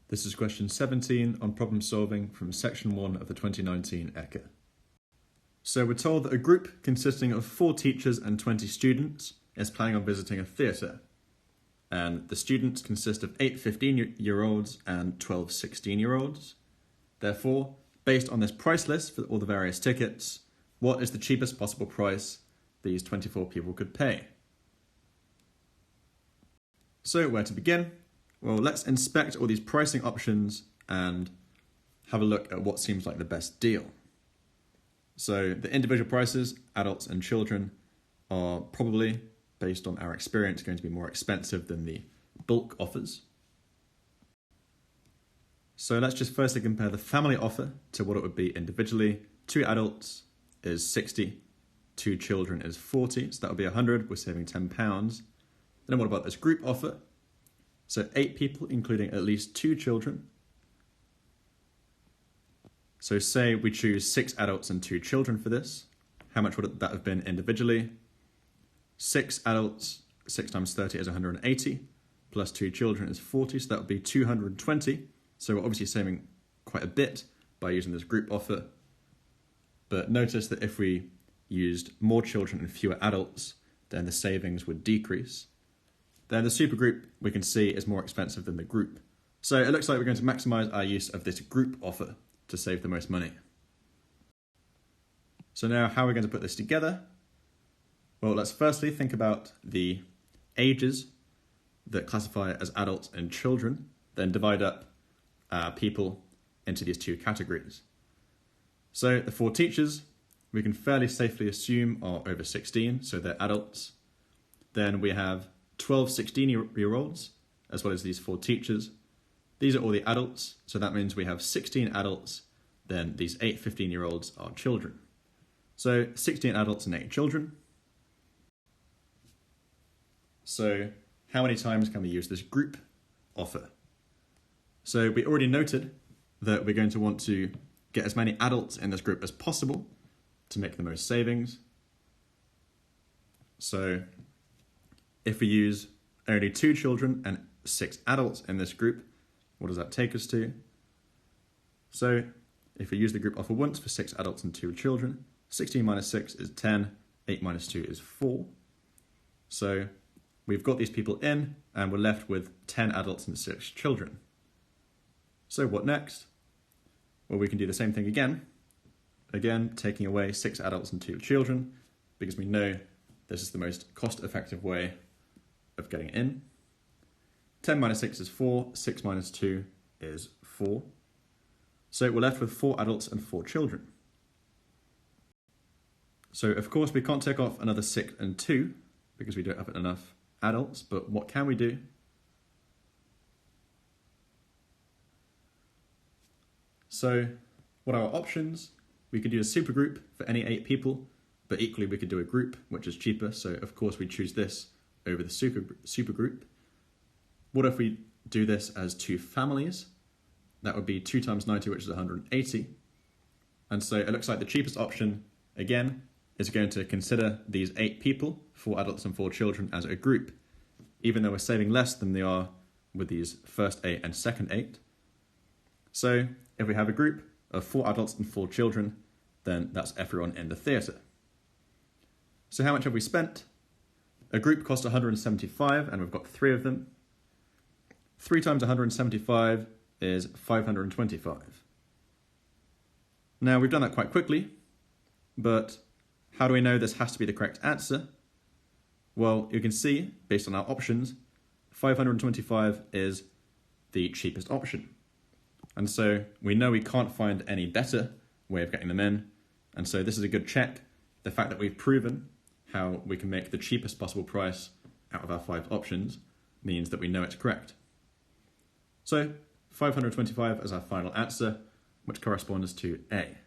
This is question 17 on problem solving from section 1 of the 2019 ECAA. So we're told that a group consisting of 4 teachers and 20 students is planning on visiting a theatre. And the students consist of 8 15-year-olds and 12 16-year-olds. Therefore, based on this price list for all the various tickets, what is the cheapest possible price these 24 people could pay? So where to begin? Well, let's inspect all these pricing options and have a look at what seems like the best deal. So the individual prices, adults and children, are probably, based on our experience, going to be more expensive than the bulk offers. So let's just firstly compare the family offer to what it would be individually. 2 adults is 60, 2 children is 40, so that would be 100, we're saving £10. Then what about this group offer? So 8 people, including at least 2 children. So say we choose 6 adults and 2 children for this. How much would that have been individually? 6 adults, 6 times 30 is 180, plus 2 children is 40, so that would be 220. So we're obviously saving quite a bit by using this group offer. But notice that if we used more children and fewer adults, then the savings would decrease. Then the supergroup, we can see, is more expensive than the group. So it looks like we're going to maximize our use of this group offer to save the most money. So now how are we going to put this together? Well, let's firstly think about the ages that classify as adults and children, then divide up people into these 2 categories. So the 4 teachers, we can fairly safely assume are over 16, so they're adults. Then we have 12 16-year-olds, as well as these 4 teachers. These are all the adults, so that means we have 16 adults, then these 8 15-year-olds are children. So 16 adults and 8 children. So how many times can we use this group offer? So we already noted that we're going to want to get as many adults in this group as possible to make the most savings. So if we use only 2 children and 6 adults in this group, what does that take us to? So if we use the group offer once for 6 adults and 2 children, 16 minus 6 is 10, 8 minus 2 is 4. So we've got these people in and we're left with 10 adults and 6 children. So what next? Well, we can do the same thing again. Again, taking away 6 adults and 2 children, because we know this is the most cost-effective way of getting in. 10 minus 6 is 4, 6 minus 2 is 4. So we're left with 4 adults and 4 children. So of course we can't take off another 6 and 2 because we don't have enough adults, but what can we do? So what are our options? We could do a supergroup for any 8 people, but equally we could do a group, which is cheaper, so of course we choose this over the supergroup. What if we do this as 2 families? That would be 2 times 90, which is 180. And so it looks like the cheapest option, again, is going to consider these 8 people, 4 adults and 4 children, as a group, even though we're saving less than they are with these first 8 and second 8. So if we have a group of 4 adults and 4 children, then that's everyone in the theatre. So how much have we spent? A group cost 175, and we've got 3 of them. 3 times 175 is 525. Now, we've done that quite quickly, but how do we know this has to be the correct answer? Well, you can see, based on our options, 525 is the cheapest option. And so we know we can't find any better way of getting them in, and so this is a good check. The fact that we've proven how we can make the cheapest possible price out of our 5 options means that we know it's correct. So 525 is our final answer, which corresponds to A.